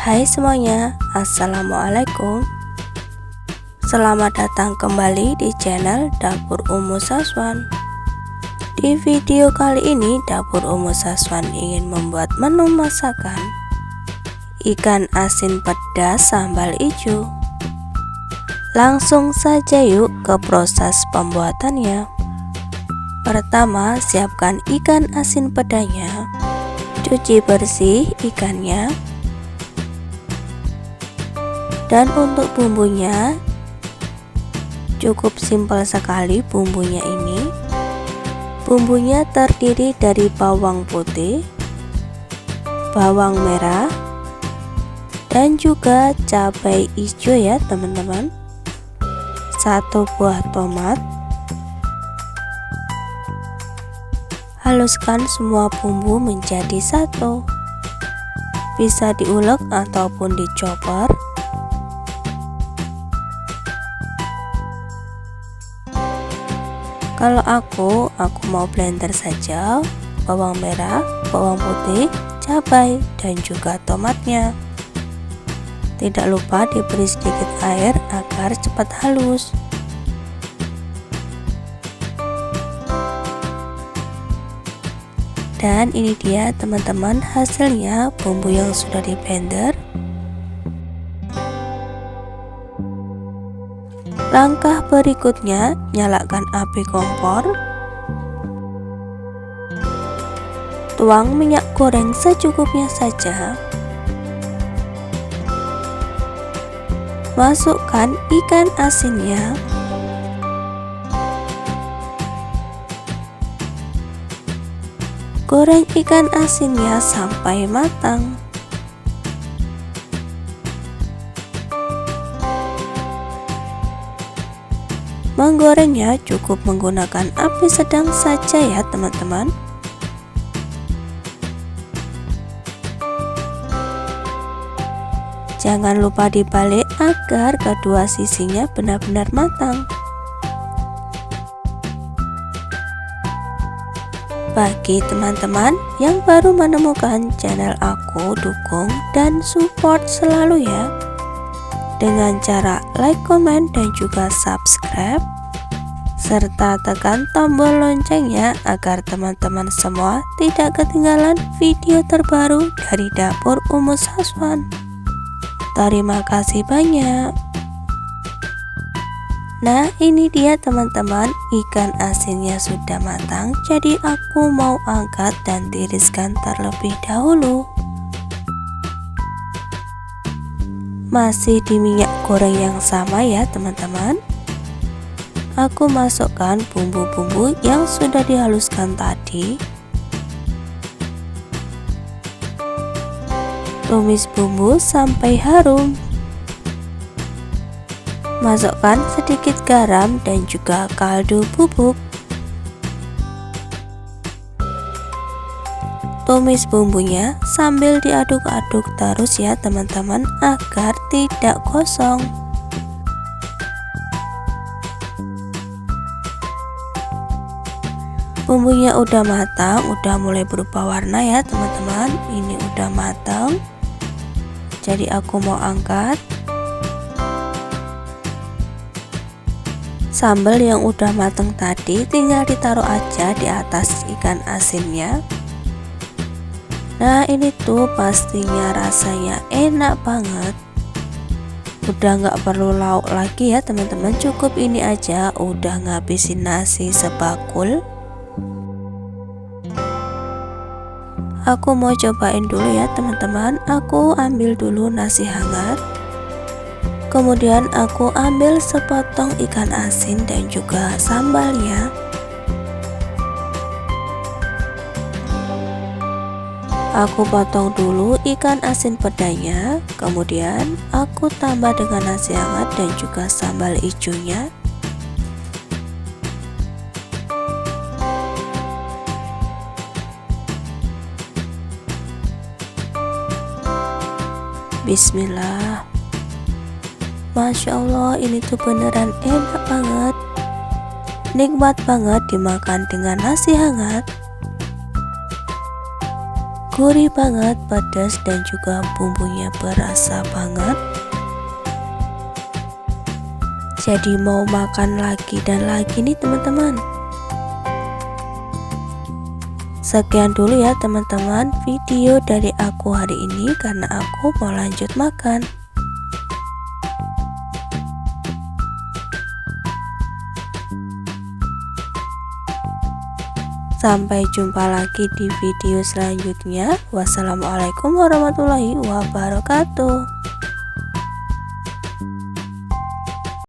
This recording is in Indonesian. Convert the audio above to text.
Hai semuanya, Assalamualaikum. Selamat datang kembali di channel Dapur Umu Saswan. Di video kali ini Dapur Umu Saswan ingin membuat menu masakan ikan asin pedas sambal ijo. Langsung saja yuk ke proses pembuatannya. Pertama, siapkan ikan asin pedanya. Cuci bersih ikannya. Dan untuk bumbunya cukup simpel sekali bumbunya ini. Bumbunya terdiri dari bawang putih, bawang merah, dan juga cabai hijau ya teman-teman. 1 buah tomat. Haluskan semua bumbu menjadi satu. Bisa diulek ataupun dicopper. Kalau aku mau blender saja bawang merah, bawang putih, cabai, dan juga tomatnya. Tidak lupa diberi sedikit air agar cepat halus. Dan ini dia teman-teman hasilnya bumbu yang sudah di blender. Langkah berikutnya, nyalakan api kompor. Tuang minyak goreng secukupnya saja. Masukkan ikan asinnya. Goreng ikan asinnya sampai matang. Menggorengnya cukup menggunakan api sedang saja ya teman-teman. Jangan lupa dibalik agar kedua sisinya benar-benar matang. Bagi teman-teman yang baru menemukan channel aku, dukung dan support selalu ya, dengan cara like, comment, dan juga subscribe, serta tekan tombol loncengnya agar teman-teman semua tidak ketinggalan video terbaru dari Dapur Umu Saswan. Terima kasih banyak. Nah, ini dia teman-teman, ikan asinnya sudah matang, jadi aku mau angkat dan tiriskan terlebih dahulu. Masih di minyak goreng yang sama ya teman-teman. Aku masukkan bumbu-bumbu yang sudah dihaluskan tadi. Tumis bumbu sampai harum. Masukkan sedikit garam dan juga kaldu bubuk. Tumis bumbunya sambil diaduk-aduk terus ya teman-teman agar tidak gosong. Bumbunya udah matang, udah mulai berubah warna ya teman-teman. Ini udah matang. Jadi aku mau angkat. Sambal yang udah matang tadi tinggal ditaruh aja di atas ikan asinnya. Nah, ini tuh pastinya rasanya enak banget. Udah nggak perlu lauk lagi ya teman-teman, cukup ini aja udah ngabisin nasi sebakul. Aku mau cobain dulu ya teman-teman. Aku ambil dulu nasi hangat. Kemudian aku ambil sepotong ikan asin dan juga sambalnya. Aku potong dulu ikan asin pedanya, kemudian aku tambah dengan nasi hangat dan juga sambal hijaunya. Bismillah. Masya Allah, ini tuh beneran enak banget. Nikmat banget dimakan dengan nasi hangat. Gurih banget, pedas dan juga bumbunya berasa banget. Jadi mau makan lagi dan lagi nih teman-teman. Sekian dulu ya teman-teman video dari aku hari ini, karena aku mau lanjut makan. Sampai jumpa lagi di video selanjutnya. Wassalamualaikum warahmatullahi wabarakatuh.